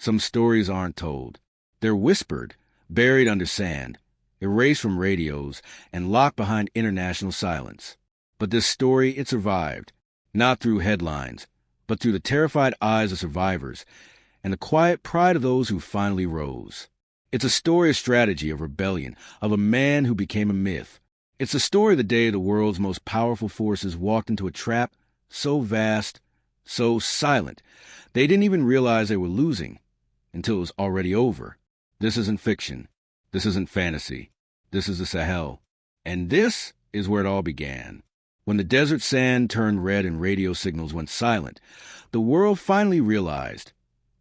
Some stories aren't told. They're whispered, buried under sand, erased from radios, and locked behind international silence. But this story, it survived, not through headlines, but through the terrified eyes of survivors and the quiet pride of those who finally rose. It's a story of strategy, of rebellion, of a man who became a myth. It's the story of the day the world's most powerful forces walked into a trap so vast, so silent, they didn't even realize they were losing until it was already over. This isn't fiction. This isn't fantasy. This is the Sahel. And this is where it all began. When the desert sand turned red and radio signals went silent, the world finally realized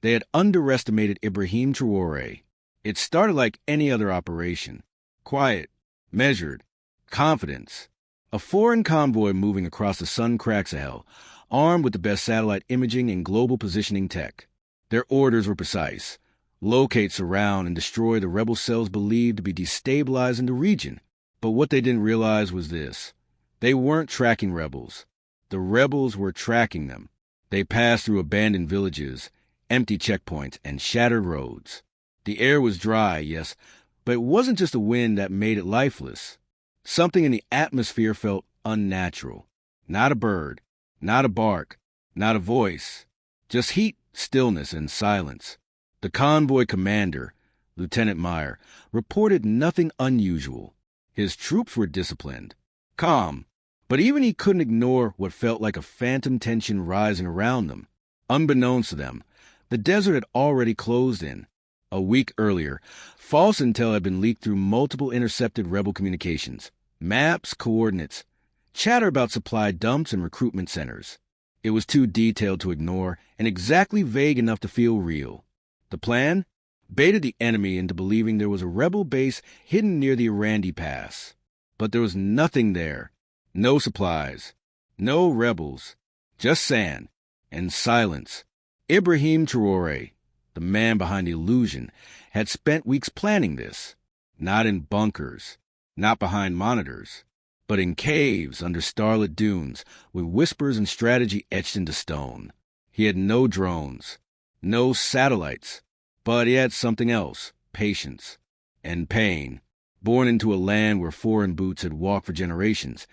they had underestimated Ibrahim Traoré. It started like any other operation. Quiet, measured, confidence. A foreign convoy moving across the sun-cracked Sahel, armed with the best satellite imaging and global positioning tech. Their orders were precise. Locate, surround, and destroy the rebel cells believed to be destabilizing the region. But what they didn't realize was this. They weren't tracking rebels. The rebels were tracking them. They passed through abandoned villages, empty checkpoints, and shattered roads. The air was dry, yes, but it wasn't just the wind that made it lifeless. Something in the atmosphere felt unnatural. Not a bird, not a bark, not a voice. Just heat, stillness, and silence. The convoy commander, Lieutenant Meyer, reported nothing unusual. His troops were disciplined, calm, but even he couldn't ignore what felt like a phantom tension rising around them. Unbeknownst to them, the desert had already closed in. A week earlier, false intel had been leaked through multiple intercepted rebel communications, maps, coordinates, chatter about supply dumps and recruitment centers. It was too detailed to ignore and exactly vague enough to feel real. The plan? Baited the enemy into believing there was a rebel base hidden near the Irandi Pass. But there was nothing there. No supplies. No rebels. Just sand and silence. Ibrahim Traoré, the man behind the illusion, had spent weeks planning this. Not in bunkers, not behind monitors, but in caves under starlit dunes with whispers and strategy etched into stone. He had no drones, no satellites, but he had something else, patience and pain. Born into a land where foreign boots had walked for generations,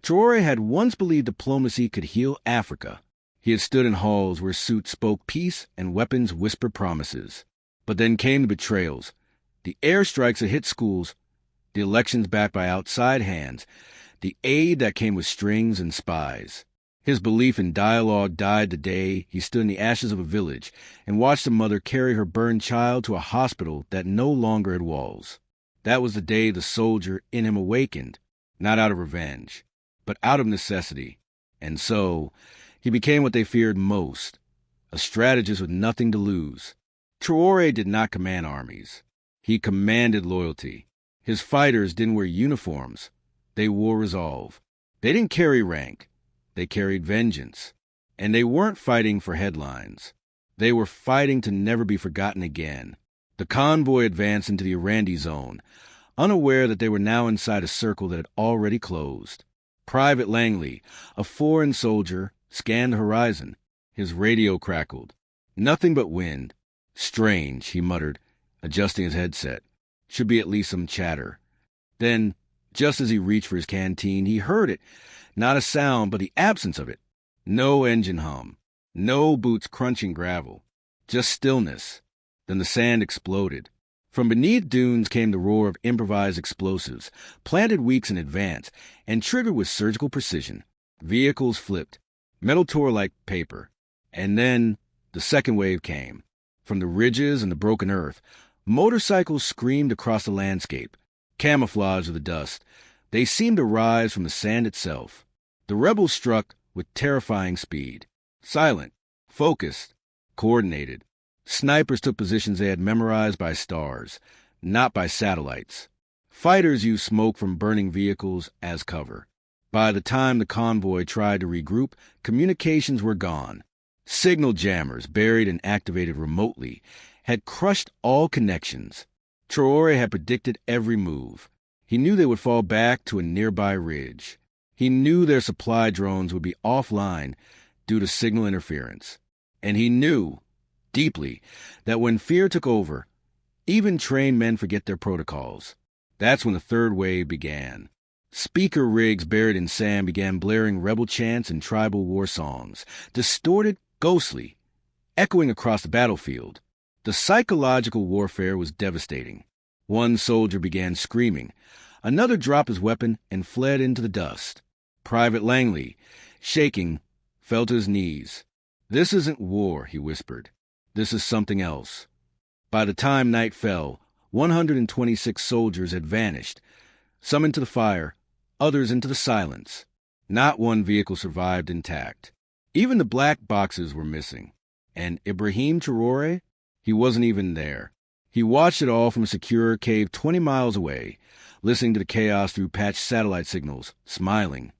Traoré had once believed diplomacy could heal Africa. He had stood in halls where suits spoke peace and weapons whispered promises. But then came the betrayals, the airstrikes that hit schools, the elections backed by outside hands, the aid that came with strings and spies. His belief in dialogue died the day he stood in the ashes of a village and watched a mother carry her burned child to a hospital that no longer had walls. That was the day the soldier in him awakened, not out of revenge, but out of necessity. And so, he became what they feared most, a strategist with nothing to lose. Traoré did not command armies. He commanded loyalty. His fighters didn't wear uniforms. They wore resolve. They didn't carry rank. They carried vengeance. And they weren't fighting for headlines. They were fighting to never be forgotten again. The convoy advanced into the Irandi zone, unaware that they were now inside a circle that had already closed. Private Langley, a foreign soldier, scanned the horizon. His radio crackled. Nothing but wind. Strange, he muttered, adjusting his headset. Should be at least some chatter. Then, just as he reached for his canteen, he heard it. Not a sound, but the absence of it. No engine hum. No boots crunching gravel. Just stillness. Then the sand exploded. From beneath dunes came the roar of improvised explosives, planted weeks in advance, and triggered with surgical precision. Vehicles flipped. Metal tore like paper. And then the second wave came. From the ridges and the broken earth, motorcycles screamed across the landscape, camouflaged with the dust. They seemed to rise from the sand itself. The rebels struck with terrifying speed. Silent, focused, coordinated. Snipers took positions they had memorized by stars, not by satellites. Fighters used smoke from burning vehicles as cover. By the time the convoy tried to regroup, communications were gone. Signal jammers, buried and activated remotely, had crushed all connections. Traoré had predicted every move. He knew they would fall back to a nearby ridge. He knew their supply drones would be offline due to signal interference. And he knew deeply, that when fear took over, even trained men forget their protocols. That's when the third wave began. Speaker rigs buried in sand began blaring rebel chants and tribal war songs, distorted, ghostly, echoing across the battlefield. The psychological warfare was devastating. One soldier began screaming. Another dropped his weapon and fled into the dust. Private Langley, shaking, fell to his knees. "This isn't war," he whispered. "This is something else." By the time night fell, 126 soldiers had vanished, some into the fire, others into the silence. Not one vehicle survived intact. Even the black boxes were missing. And Ibrahim Traoré? He wasn't even there. He watched it all from a secure cave 20 miles away, listening to the chaos through patched satellite signals, smiling.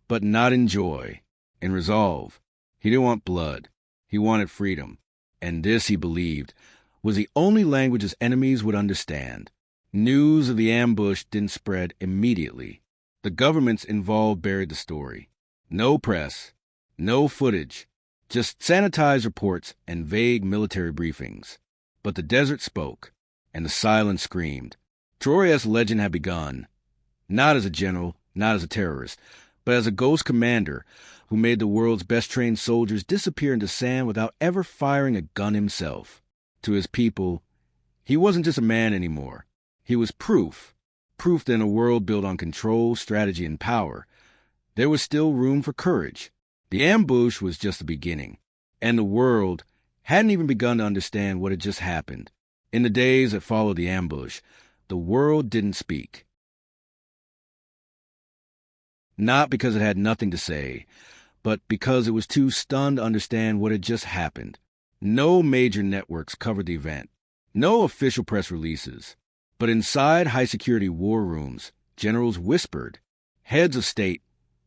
But not in joy, in resolve. He didn't want blood. He wanted freedom. And this, he believed, was the only language his enemies would understand. News of the ambush didn't spread immediately. The governments involved buried the story. No press, no footage, just sanitized reports and vague military briefings. But the desert spoke, and the silence screamed. Traoré's legend had begun, not as a general, not as a terrorist, but as a ghost commander who made the world's best-trained soldiers disappear into sand without ever firing a gun himself. To his people, he wasn't just a man anymore. He was proof that in a world built on control, strategy, and power, there was still room for courage. The ambush was just the beginning, and the world hadn't even begun to understand what had just happened. In the days that followed the ambush, the world didn't speak. Not because it had nothing to say, but because it was too stunned to understand what had just happened. No major networks covered the event. No official press releases. But inside high-security war rooms, generals whispered. Heads of state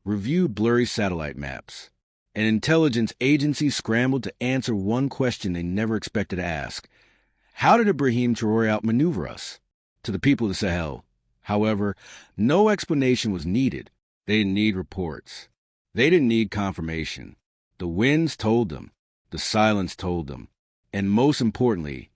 reviewed blurry satellite maps. And intelligence agencies scrambled to answer one question they never expected to ask. How did Ibrahim Traoré outmaneuver us? To the people of the Sahel, however, no explanation was needed. They didn't need reports. They didn't need confirmation. The winds told them. The silence told them. And most importantly,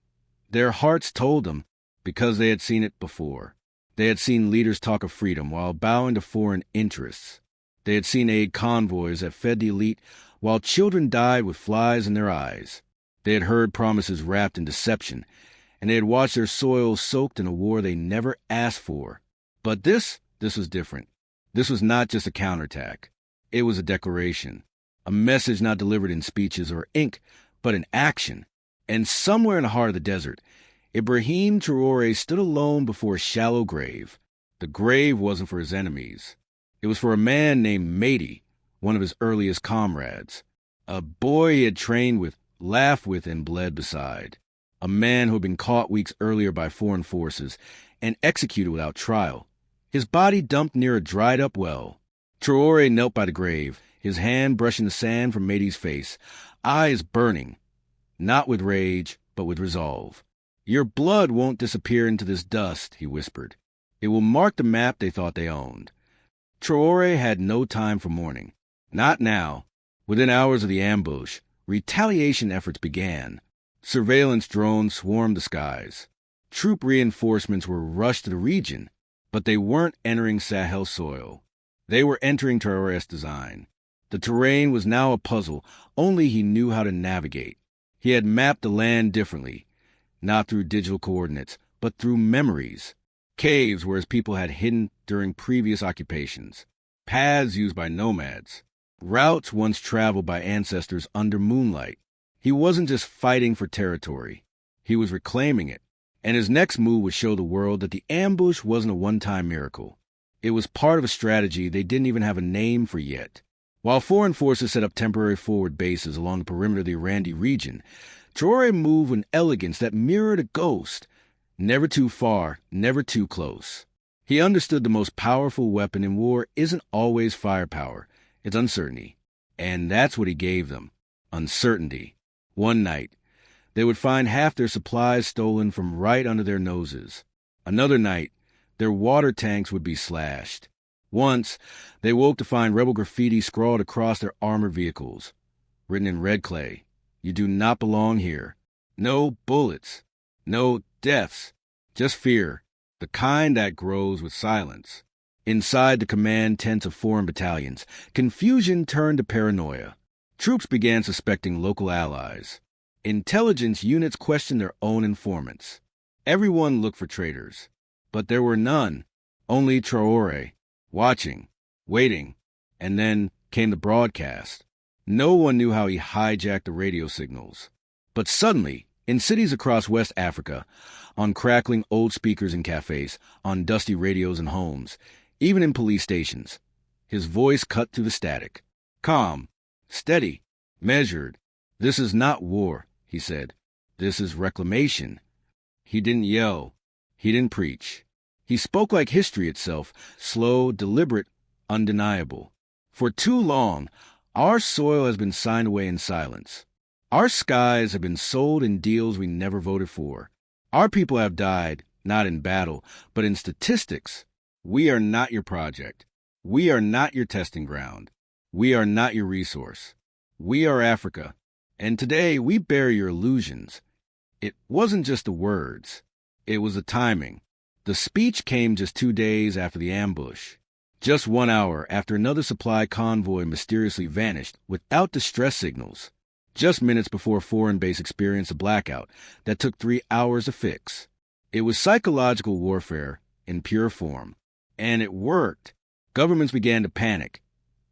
their hearts told them, because they had seen it before. They had seen leaders talk of freedom while bowing to foreign interests. They had seen aid convoys that fed the elite while children died with flies in their eyes. They had heard promises wrapped in deception, and they had watched their soil soaked in a war they never asked for. But this was different. This was not just a counterattack. It was a declaration. A message not delivered in speeches or ink, but in action. And somewhere in the heart of the desert, Ibrahim Traoré stood alone before a shallow grave. The grave wasn't for his enemies. It was for a man named Mehdi, one of his earliest comrades. A boy he had trained with, laughed with, and bled beside. A man who had been caught weeks earlier by foreign forces and executed without trial. His body dumped near a dried-up well. Traoré knelt by the grave, his hand brushing the sand from Mehdi's face, eyes burning, not with rage, but with resolve. "Your blood won't disappear into this dust," he whispered. "It will mark the map they thought they owned." Traoré had no time for mourning. Not now. Within hours of the ambush, retaliation efforts began. Surveillance drones swarmed the skies. Troop reinforcements were rushed to the region, but they weren't entering Sahel soil. They were entering Traoré's design. The terrain was now a puzzle only he knew how to navigate. He had mapped the land differently, not through digital coordinates, but through memories. Caves where his people had hidden during previous occupations. Paths used by nomads. Routes once traveled by ancestors under moonlight. He wasn't just fighting for territory. He was reclaiming it. And his next move would show the world that the ambush wasn't a one-time miracle. It was part of a strategy they didn't even have a name for yet. While foreign forces set up temporary forward bases along the perimeter of the Irandi region, Traoré moved with an elegance that mirrored a ghost. Never too far, never too close. He understood the most powerful weapon in war isn't always firepower, it's uncertainty. And that's what he gave them. Uncertainty. One night, they would find half their supplies stolen from right under their noses. Another night, their water tanks would be slashed. Once, they woke to find rebel graffiti scrawled across their armored vehicles. Written in red clay, "You do not belong here." No bullets. No deaths. Just fear. The kind that grows with silence. Inside the command tents of foreign battalions, confusion turned to paranoia. Troops began suspecting local allies. Intelligence units questioned their own informants. Everyone looked for traitors. But there were none. Only Traoré, watching, waiting, and then came the broadcast. No one knew how he hijacked the radio signals. But suddenly, in cities across West Africa, on crackling old speakers in cafes, on dusty radios in homes, even in police stations, his voice cut through the static. Calm, steady, measured. This is not war, he said. This is reclamation. He didn't yell. He didn't preach. He spoke like history itself, slow, deliberate, undeniable. For too long, our soil has been signed away in silence. Our skies have been sold in deals we never voted for. Our people have died, not in battle, but in statistics. We are not your project. We are not your testing ground. We are not your resource. We are Africa. And today we bear your illusions. It wasn't just the words. It was the timing. The speech came just 2 days after the ambush. Just 1 hour after another supply convoy mysteriously vanished without distress signals. Just minutes before a foreign base experienced a blackout that took 3 hours to fix. It was psychological warfare in pure form. And it worked. Governments began to panic,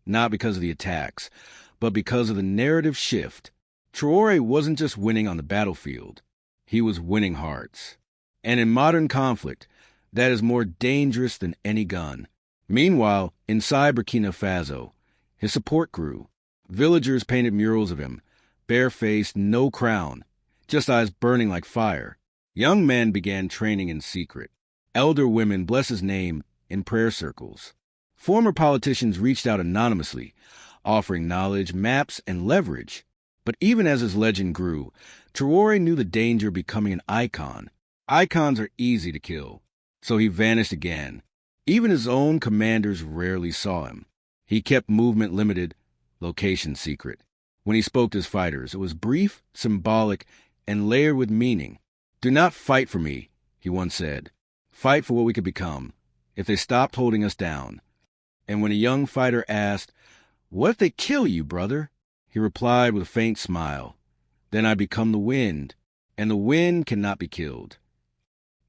not because of the attacks, but because of the narrative shift. Traoré wasn't just winning on the battlefield. He was winning hearts. And in modern conflict, that is more dangerous than any gun. Meanwhile, inside Burkina Faso, his support grew. Villagers painted murals of him, bare-faced, no crown, just eyes burning like fire. Young men began training in secret. Elder women blessed his name in prayer circles. Former politicians reached out anonymously, offering knowledge, maps, and leverage. But even as his legend grew, Traoré knew the danger of becoming an icon. Icons are easy to kill. So he vanished again. Even his own commanders rarely saw him. He kept movement limited, location secret. When he spoke to his fighters, it was brief, symbolic, and layered with meaning. "Do not fight for me," he once said. "Fight for what we could become, if they stopped holding us down." And when a young fighter asked, "What if they kill you, brother?" he replied with a faint smile, "Then I become the wind, and the wind cannot be killed."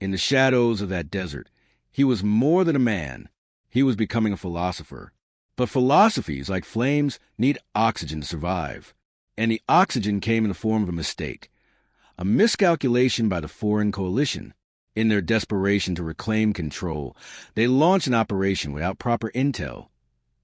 In the shadows of that desert, he was more than a man. He was becoming a philosopher. But philosophies, like flames, need oxygen to survive. And the oxygen came in the form of a mistake. A miscalculation by the foreign coalition. In their desperation to reclaim control, they launched an operation without proper intel,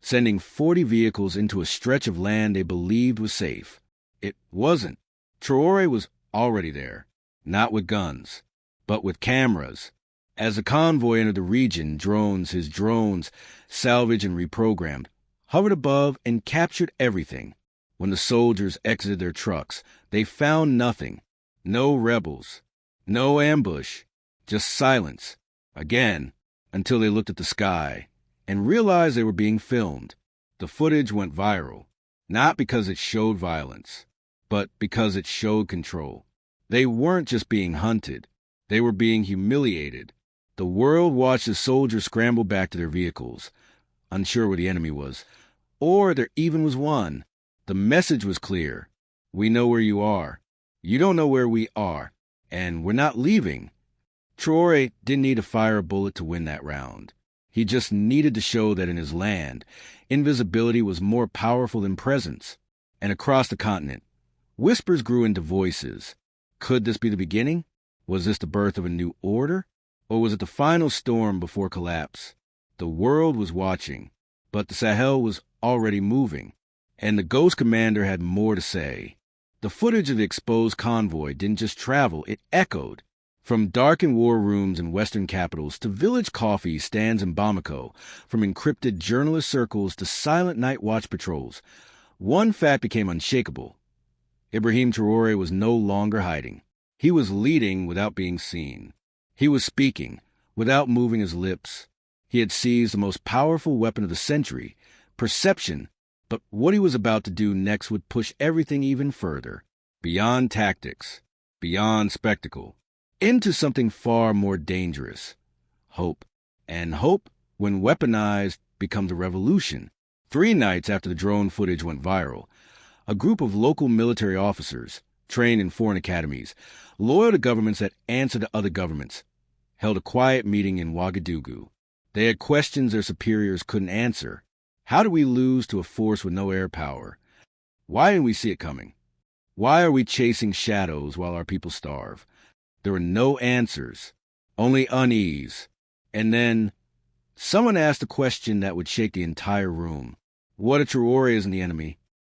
sending 40 vehicles into a stretch of land they believed was safe. It wasn't. Traoré was already there, not with guns, but with cameras. As the convoy entered the region, his drones, salvaged and reprogrammed, hovered above and captured everything. When the soldiers exited their trucks, they found nothing. No rebels. No ambush. Just silence. Again, until they looked at the sky and realized they were being filmed. The footage went viral, not because it showed violence, but because it showed control. They weren't just being hunted. They were being humiliated. The world watched the soldiers scramble back to their vehicles, unsure where the enemy was, or there even was one. The message was clear. We know where you are. You don't know where we are, and we're not leaving. Traoré didn't need to fire a bullet to win that round. He just needed to show that in his land, invisibility was more powerful than presence. And across the continent, whispers grew into voices. Could this be the beginning? Was this the birth of a new order? Or was it the final storm before collapse? The world was watching, but the Sahel was already moving, and the ghost commander had more to say. The footage of the exposed convoy didn't just travel, it echoed. From darkened war rooms in Western capitals to village coffee stands in Bamako, from encrypted journalist circles to silent night watch patrols, one fact became unshakable. Ibrahim Traoré was no longer hiding. He was leading without being seen. He was speaking without moving his lips. He had seized the most powerful weapon of the century, perception, but what he was about to do next would push everything even further, beyond tactics, beyond spectacle, into something far more dangerous, hope. And hope, when weaponized, becomes a revolution. 3 nights after the drone footage went viral, a group of local military officers, trained in foreign academies, loyal to governments that answer to other governments, held a quiet meeting in Ouagadougou. They had questions their superiors couldn't answer. How did we lose to a force with no air power? Why didn't we see it coming? Why are we chasing shadows while our people starve? There were no answers, only unease. And then someone asked a question that would shake the entire room. What if Traoré isn't the enemy?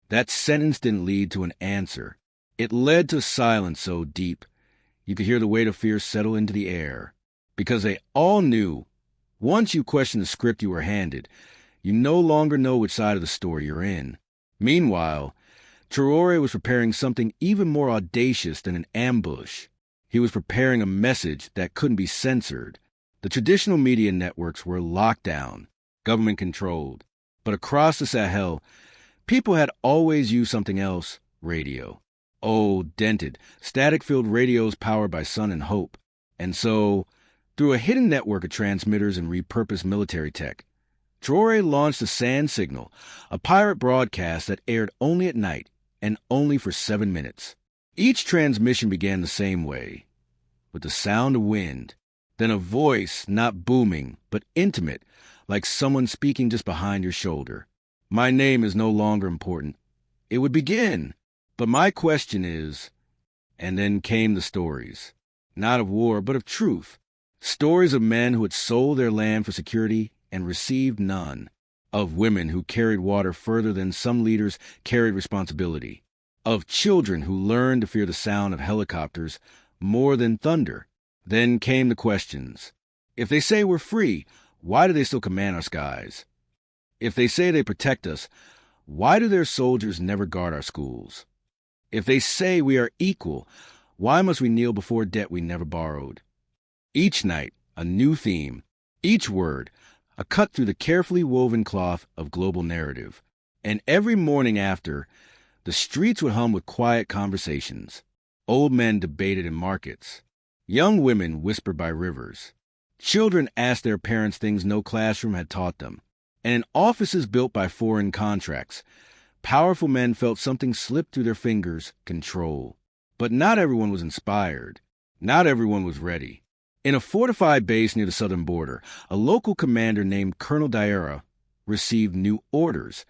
That sentence didn't lead to an answer. It led to silence so deep you could hear the weight of fear settle into the air. Because they all knew, once you question the script you were handed, you no longer know which side of the story you're in. Meanwhile, Traoré was preparing something even more audacious than an ambush. He was preparing a message that couldn't be censored. The traditional media networks were locked down, government-controlled. But across the Sahel, people had always used something else: radio. Old, dented, static-filled radios powered by sun and hope. And so, through a hidden network of transmitters and repurposed military tech, Traoré launched the Sand Signal, a pirate broadcast that aired only at night and only for 7 minutes. Each transmission began the same way, with the sound of wind, then a voice not booming but intimate, like someone speaking just behind your shoulder. My name is no longer important. It would begin. But my question is, and then came the stories, not of war, but of truth. Stories of men who had sold their land for security and received none. Of women who carried water further than some leaders carried responsibility. Of children who learned to fear the sound of helicopters more than thunder. Then came the questions. If they say we're free, why do they still command our skies? If they say they protect us, why do their soldiers never guard our schools? If they say we are equal, why must we kneel before debt we never borrowed? Each night, a new theme. Each word, a cut through the carefully woven cloth of global narrative. And every morning after, the streets would hum with quiet conversations. Old men debated in markets. Young women whispered by rivers. Children asked their parents things no classroom had taught them. And in offices built by foreign contracts, powerful men felt something slip through their fingers: control. But not everyone was inspired. Not everyone was ready. In a fortified base near the southern border, a local commander named Colonel Diarra received new orders: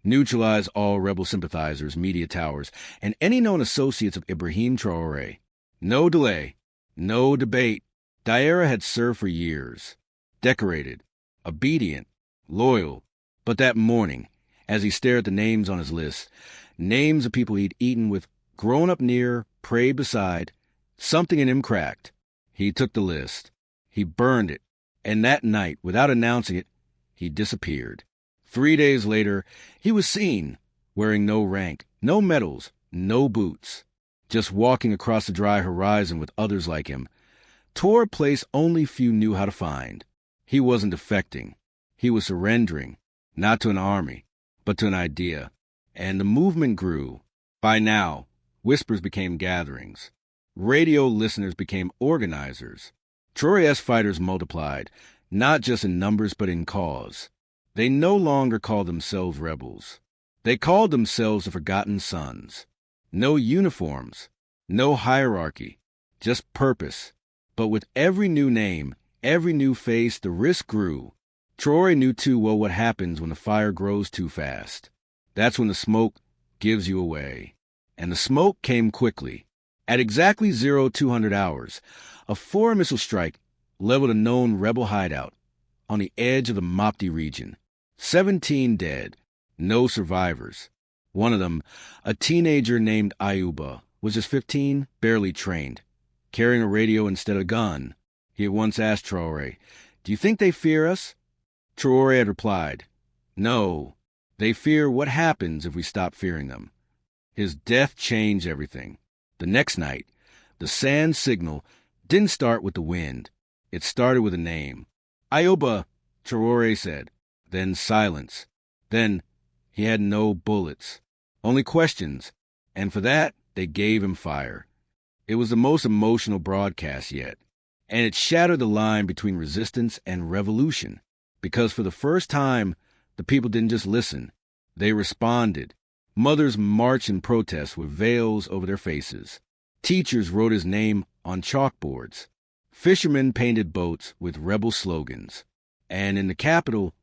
neutralize all rebel sympathizers, media towers, and any known associates of Ibrahim Traoré. No delay, no debate. Diarra had served for years, decorated, obedient, loyal. But that morning, as he stared at the names on his list, names of people he'd eaten with, grown up near, prayed beside, something in him cracked. He took the list. He burned it. And that night, without announcing it, he disappeared. 3 days later, he was seen, wearing no rank, no medals, no boots, just walking across the dry horizon with others like him, toward a place only few knew how to find. He wasn't defecting. He was surrendering, not to an army, but to an idea. And the movement grew. By now, whispers became gatherings. Radio listeners became organizers. Traoré's fighters multiplied, not just in numbers but in cause. They no longer called themselves rebels. They called themselves the Forgotten Sons. No uniforms, no hierarchy, just purpose. But with every new name, every new face, the risk grew. Traoré knew too well what happens when the fire grows too fast. That's when the smoke gives you away. And the smoke came quickly. At exactly 0200 hours, a foreign missile strike leveled a known rebel hideout on the edge of the Mopti region. 17 dead, no survivors. One of them, a teenager named Ayuba, was just 15, barely trained, carrying a radio instead of a gun. He had once asked Traoré, "Do you think they fear us?" Traoré had replied, "No, they fear what happens if we stop fearing them." His death changed everything. The next night, the Sand Signal didn't start with the wind. It started with a name. "Ayuba," Traoré said. Then silence. Then he had no bullets, only questions. And for that, they gave him fire. It was the most emotional broadcast yet, and it shattered the line between resistance and revolution, because for the first time, the people didn't just listen, they responded. Mothers marched in protest with veils over their faces. Teachers wrote his name on chalkboards. Fishermen painted boats with rebel slogans. And in the capital,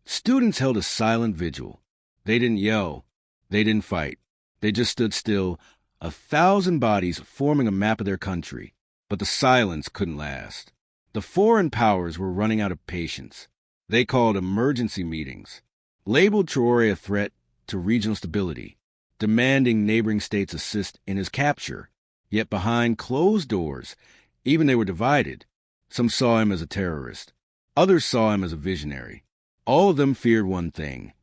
students held a silent vigil. They didn't yell. They didn't fight. They just stood still, 1,000 bodies forming a map of their country. But the silence couldn't last. The foreign powers were running out of patience. They called emergency meetings, labeled Traoré a threat to regional stability, demanding neighboring states assist in his capture. Yet behind closed doors, even they were divided. Some saw him as a terrorist. Others saw him as a visionary. All of them feared one thing.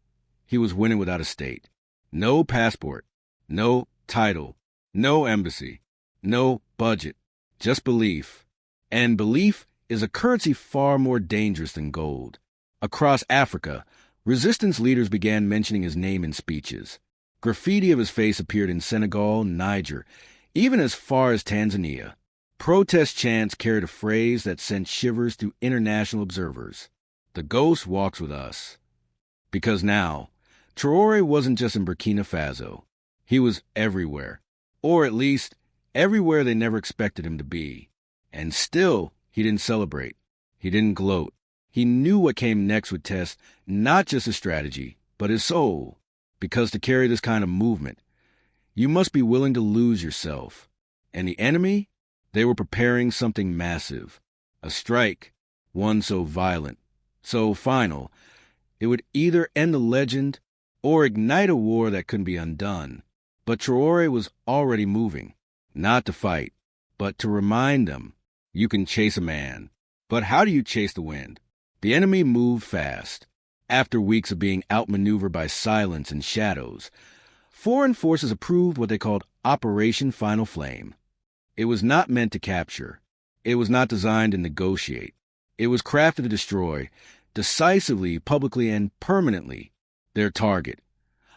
He was winning without a state. No passport, no title, no embassy, no budget, just belief. And belief is a currency far more dangerous than gold. Across Africa, resistance leaders began mentioning his name in speeches. Graffiti of his face appeared in Senegal, Niger, even as far as Tanzania. Protest chants carried a phrase that sent shivers through international observers. The ghost walks with us. Because now, Traoré wasn't just in Burkina Faso. He was everywhere. Or at least, everywhere they never expected him to be. And still, he didn't celebrate. He didn't gloat. He knew what came next would test not just his strategy, but his soul. Because to carry this kind of movement, you must be willing to lose yourself. And the enemy? They were preparing something massive. A strike, one so violent, so final, it would either end the legend or ignite a war that couldn't be undone. But Traoré was already moving, not to fight, but to remind them, you can chase a man. But how do you chase the wind? The enemy moved fast. After weeks of being outmaneuvered by silence and shadows, foreign forces approved what they called Operation Final Flame. It was not meant to capture. It was not designed to negotiate. It was crafted to destroy, decisively, publicly, and permanently, their target.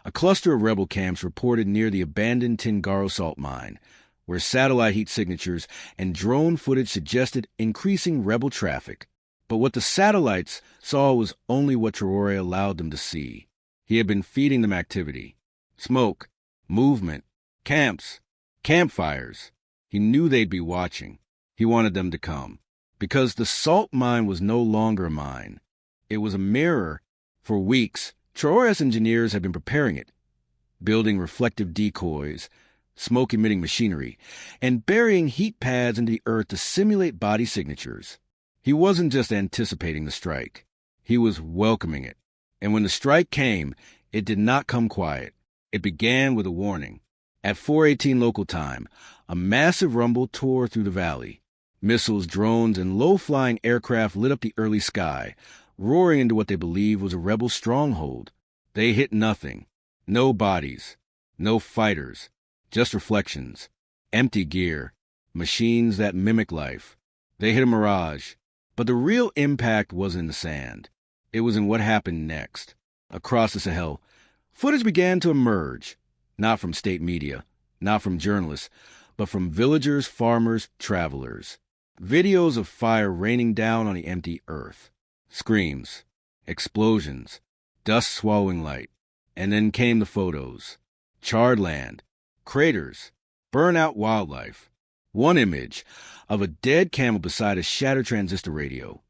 A cluster of rebel camps reported near the abandoned Tingaro salt mine, where satellite heat signatures and drone footage suggested increasing rebel traffic. But what the satellites saw was only what Traoré allowed them to see. He had been feeding them activity. Smoke, movement, camps, campfires. He knew they'd be watching. He wanted them to come. Because the salt mine was no longer a mine. It was a mirror. For weeks, Traoré's engineers had been preparing it, building reflective decoys, smoke-emitting machinery, and burying heat pads into the earth to simulate body signatures. He wasn't just anticipating the strike. He was welcoming it. And when the strike came, it did not come quiet. It began with a warning. At 4:18 local time, a massive rumble tore through the valley. Missiles, drones, and low-flying aircraft lit up the early sky, roaring into what they believed was a rebel stronghold. They hit nothing. No bodies. No fighters. Just reflections. Empty gear. Machines that mimic life. They hit a mirage. But the real impact wasn't in the sand. It was in what happened next. Across the Sahel, footage began to emerge. Not from state media, not from journalists, but from villagers, farmers, travelers. Videos of fire raining down on the empty earth. Screams, explosions, dust swallowing light. And then came the photos. Charred land, craters, burnt-out wildlife. One image of a dead camel beside a shattered transistor radio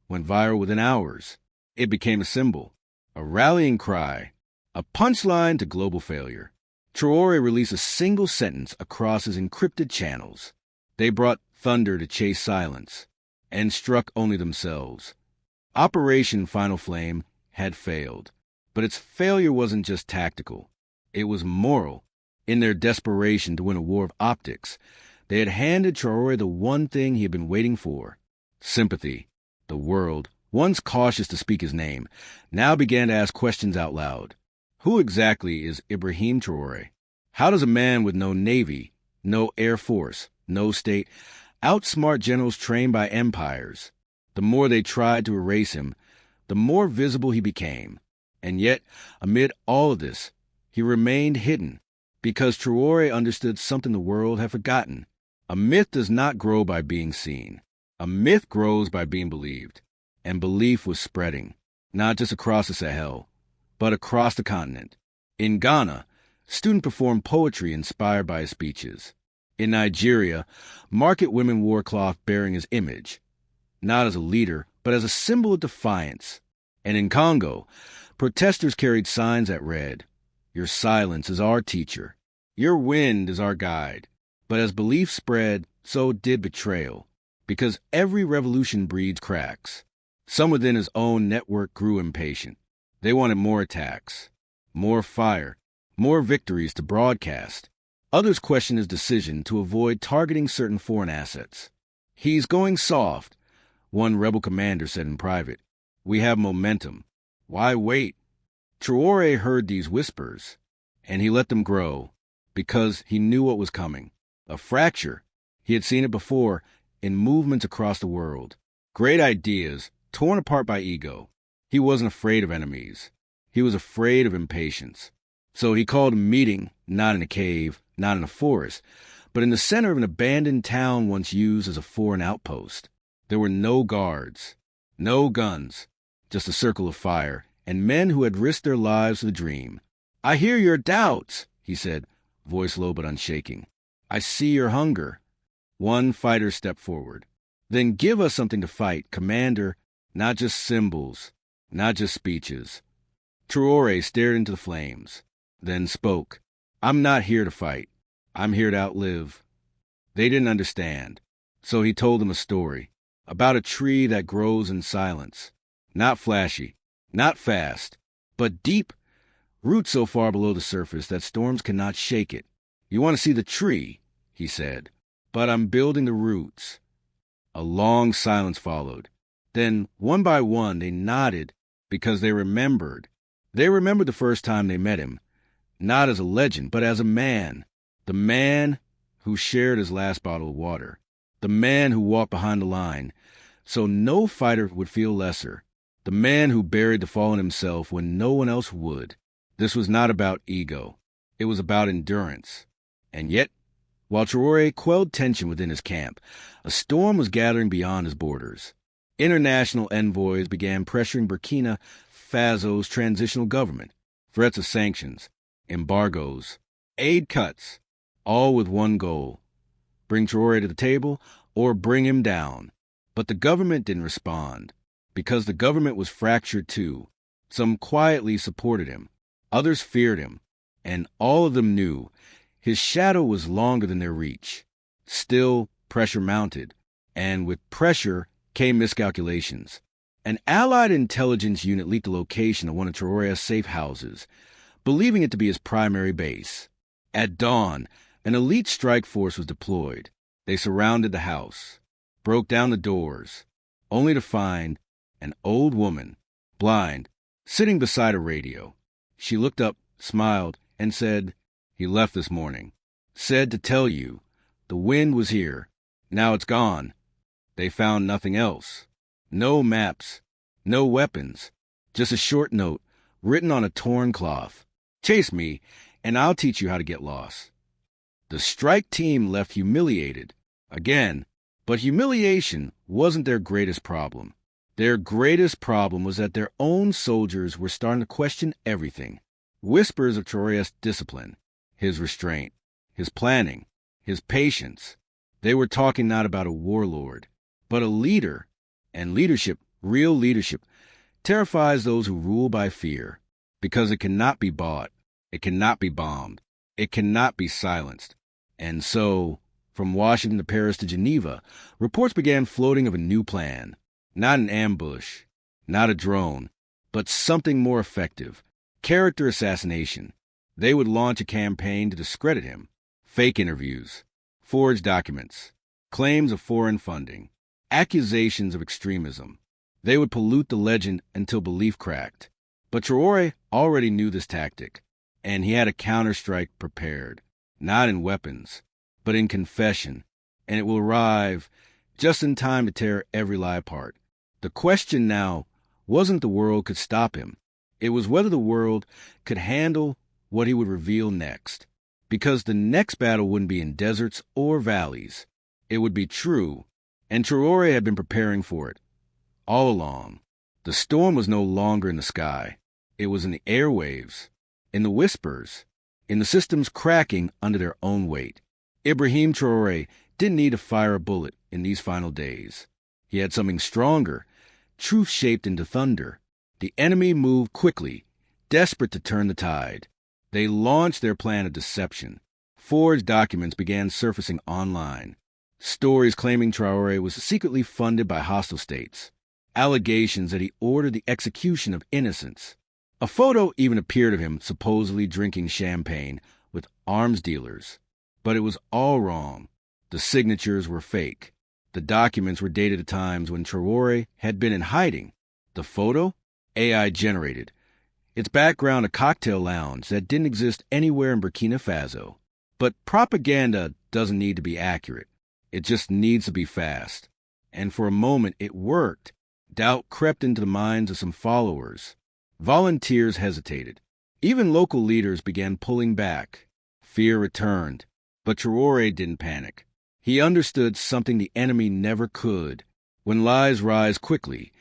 went viral within hours. It became a symbol, a rallying cry, a punchline to global failure. Traoré released a single sentence across his encrypted channels. They brought thunder to chase silence, and struck only themselves. Operation Final Flame had failed, but its failure wasn't just tactical. It was moral. In their desperation to win a war of optics, they had handed Traoré the one thing he had been waiting for. Sympathy. The world, once cautious to speak his name, now began to ask questions out loud. Who exactly is Ibrahim Traoré? How does a man with no navy, no air force, no state, outsmart generals trained by empires? The more they tried to erase him, the more visible he became. And yet, amid all of this, he remained hidden, because Traoré understood something the world had forgotten. A myth does not grow by being seen. A myth grows by being believed. And belief was spreading, not just across the Sahel, but across the continent. In Ghana, students performed poetry inspired by his speeches. In Nigeria, market women wore cloth bearing his image, not as a leader, but as a symbol of defiance. And in Congo, protesters carried signs that read, "Your silence is our teacher. Your wind is our guide." But as belief spread, so did betrayal, because every revolution breeds cracks. Some within his own network grew impatient. They wanted more attacks, more fire, more victories to broadcast. Others questioned his decision to avoid targeting certain foreign assets. "He's going soft," one rebel commander said in private. "We have momentum. Why wait?" Traoré heard these whispers, and he let them grow, because he knew what was coming. A fracture. He had seen it before in movements across the world. Great ideas, torn apart by ego. He wasn't afraid of enemies. He was afraid of impatience. So he called a meeting, not in a cave, not in a forest, but in the center of an abandoned town once used as a foreign outpost. There were no guards, no guns, just a circle of fire, and men who had risked their lives for the dream. "I hear your doubts," he said, voice low but unshaking. "I see your hunger." One fighter stepped forward. "Then give us something to fight, Commander, not just symbols, not just speeches." Traoré stared into the flames, then spoke. "I'm not here to fight. I'm here to outlive." They didn't understand, so he told them a story about a tree that grows in silence, not flashy, not fast, but deep, roots so far below the surface that storms cannot shake it. "You want to see the tree," he said, "but I'm building the roots." A long silence followed. Then, one by one, they nodded because they remembered. They remembered the first time they met him, not as a legend, but as a man. The man who shared his last bottle of water. The man who walked behind the line, so no fighter would feel lesser. The man who buried the fallen himself when no one else would. This was not about ego. It was about endurance. And yet, while Traoré quelled tension within his camp, a storm was gathering beyond his borders. International envoys began pressuring Burkina Faso's transitional government. Threats of sanctions, embargoes, aid cuts, all with one goal: bring Traoré to the table or bring him down. But the government didn't respond, because the government was fractured too. Some quietly supported him, others feared him, and all of them knew his shadow was longer than their reach. Still, pressure mounted, and with pressure came miscalculations. An Allied intelligence unit leaked the location of one of Traoré's safe houses, believing it to be his primary base. At dawn, an elite strike force was deployed. They surrounded the house, broke down the doors, only to find an old woman, blind, sitting beside a radio. She looked up, smiled, and said, "He left this morning. Said to tell you, the wind was here. Now it's gone." They found nothing else. No maps, no weapons, just a short note written on a torn cloth. "Chase me, and I'll teach you how to get lost." The strike team left humiliated, again, but humiliation wasn't their greatest problem. Their greatest problem was that their own soldiers were starting to question everything. Whispers of Traoré's discipline, his restraint, his planning, his patience. They were talking not about a warlord, but a leader. And leadership, real leadership, terrifies those who rule by fear, because it cannot be bought, it cannot be bombed, it cannot be silenced. And so, from Washington to Paris to Geneva, reports began floating of a new plan. Not an ambush, not a drone, but something more effective: character assassination. They would launch a campaign to discredit him. Fake interviews, forged documents, claims of foreign funding, accusations of extremism. They would pollute the legend until belief cracked. But Traoré already knew this tactic, and he had a counterstrike prepared, not in weapons, but in confession, and it will arrive just in time to tear every lie apart. The question now wasn't the world could stop him. It was whether the world could handle what he would reveal next, because the next battle wouldn't be in deserts or valleys. It would be true, and Traoré had been preparing for it all along. The storm was no longer in the sky. It was in the airwaves, in the whispers, in the systems cracking under their own weight. Ibrahim Traoré didn't need to fire a bullet in these final days. He had something stronger, truth shaped into thunder. The enemy moved quickly, desperate to turn the tide. They launched their plan of deception. Forged documents began surfacing online. Stories claiming Traoré was secretly funded by hostile states. Allegations that he ordered the execution of innocents. A photo even appeared of him supposedly drinking champagne with arms dealers. But it was all wrong. The signatures were fake. The documents were dated at times when Traoré had been in hiding. The photo? AI generated. Its background a cocktail lounge that didn't exist anywhere in Burkina Faso. But propaganda doesn't need to be accurate. It just needs to be fast. And for a moment it worked. Doubt crept into the minds of some followers. Volunteers hesitated. Even local leaders began pulling back. Fear returned. But Traoré didn't panic. He understood something the enemy never could. When lies rise quickly,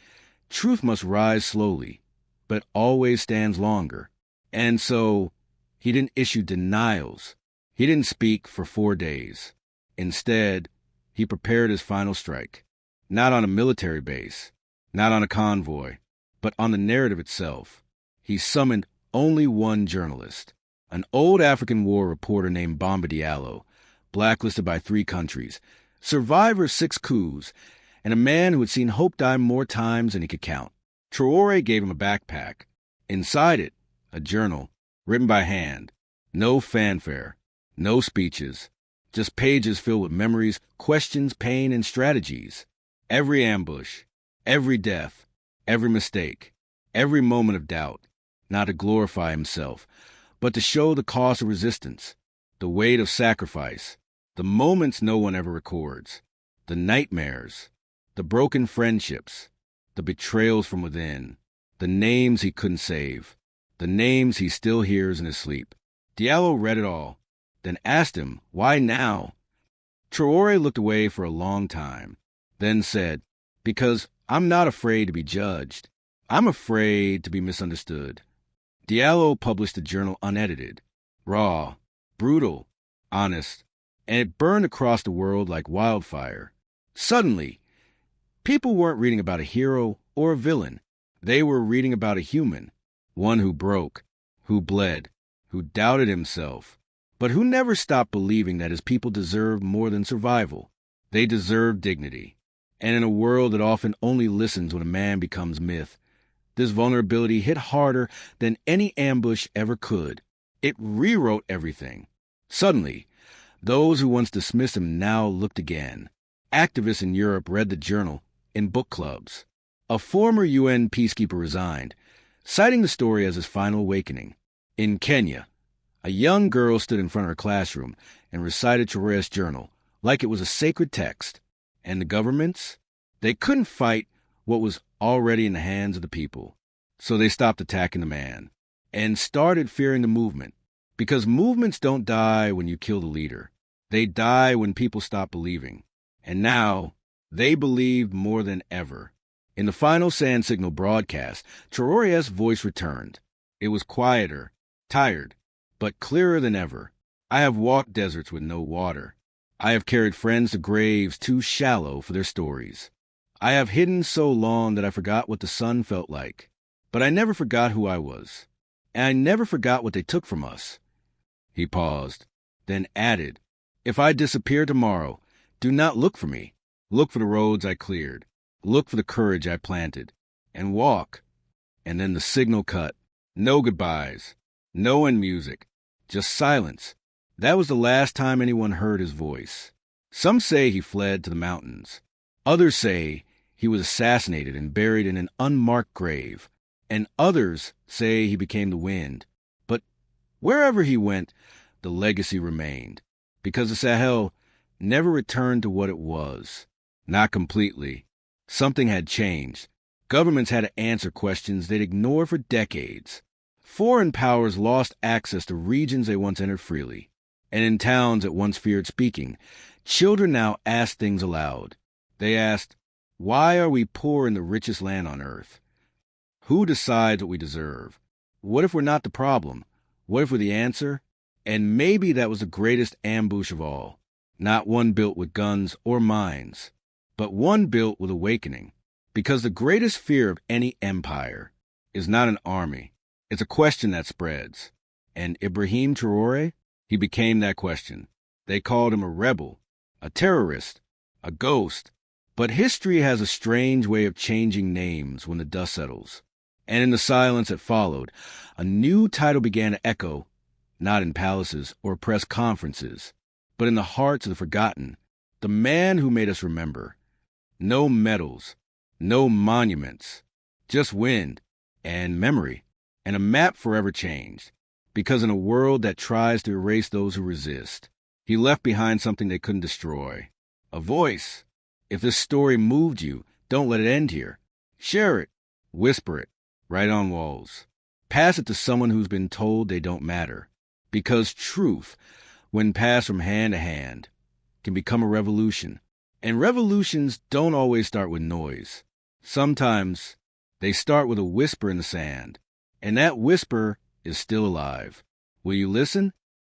truth must rise slowly, but always stands longer. And so, he didn't issue denials. He didn't speak for 4 days. Instead, he prepared his final strike. Not on a military base, not on a convoy, but on the narrative itself. He summoned only one journalist, an old African war reporter named Bamba Diallo, blacklisted by 3 countries, survivor of 6 coups, and a man who had seen hope die more times than he could count. Traoré gave him a backpack. Inside it, a journal, written by hand. No fanfare, no speeches, just pages filled with memories, questions, pain, and strategies. Every ambush, every death, every mistake, every moment of doubt, not to glorify himself, but to show the cost of resistance, the weight of sacrifice, the moments no one ever records, the nightmares, the broken friendships, the betrayals from within, the names he couldn't save, the names he still hears in his sleep. Diallo read it all, then asked him, why now? Traoré looked away for a long time, then said, because I'm not afraid to be judged. I'm afraid to be misunderstood. Diallo published the journal unedited, raw, brutal, honest, and it burned across the world like wildfire. Suddenly, people weren't reading about a hero or a villain. They were reading about a human, one who broke, who bled, who doubted himself, but who never stopped believing that his people deserved more than survival. They deserved dignity. And in a world that often only listens when a man becomes myth, this vulnerability hit harder than any ambush ever could. It rewrote everything. Suddenly, those who once dismissed him now looked again. Activists in Europe read the journal in book clubs. A former UN peacekeeper resigned, citing the story as his final awakening. In Kenya, a young girl stood in front of her classroom and recited Traoré's journal like it was a sacred text. And the governments? They couldn't fight what was already in the hands of the people. So they stopped attacking the man and started fearing the movement. Because movements don't die when you kill the leader. They die when people stop believing. And now, they believed more than ever. In the final Sand Signal broadcast, Traoré's voice returned. It was quieter, tired, but clearer than ever. I have walked deserts with no water. I have carried friends to graves too shallow for their stories. I have hidden so long that I forgot what the sun felt like. But I never forgot who I was. And I never forgot what they took from us. He paused, then added, if I disappear tomorrow, do not look for me. Look for the roads I cleared. Look for the courage I planted. And walk. And then the signal cut. No goodbyes. No end music. Just silence. That was the last time anyone heard his voice. Some say he fled to the mountains. Others say he was assassinated and buried in an unmarked grave. And others say he became the wind. But wherever he went, the legacy remained. Because the Sahel never returned to what it was. Not completely. Something had changed. Governments had to answer questions they'd ignored for decades. Foreign powers lost access to regions they once entered freely. And in towns that once feared speaking, children now ask things aloud. They asked, why are we poor in the richest land on earth? Who decides what we deserve? What if we're not the problem? What if we're the answer? And maybe that was the greatest ambush of all. Not one built with guns or mines, but one built with awakening. Because the greatest fear of any empire is not an army. It's a question that spreads. And Ibrahim Traoré, he became that question. They called him a rebel, a terrorist, a ghost. But history has a strange way of changing names when the dust settles. And in the silence that followed, a new title began to echo, not in palaces or press conferences, but in the hearts of the forgotten, the man who made us remember. No medals, no monuments, just wind and memory, and a map forever changed. Because in a world that tries to erase those who resist, he left behind something they couldn't destroy. A voice. If this story moved you, don't let it end here. Share it. Whisper it. Write on walls. Pass it to someone who's been told they don't matter. Because truth, when passed from hand to hand, can become a revolution. And revolutions don't always start with noise. Sometimes they start with a whisper in the sand. And that whisper is still alive. Will you listen?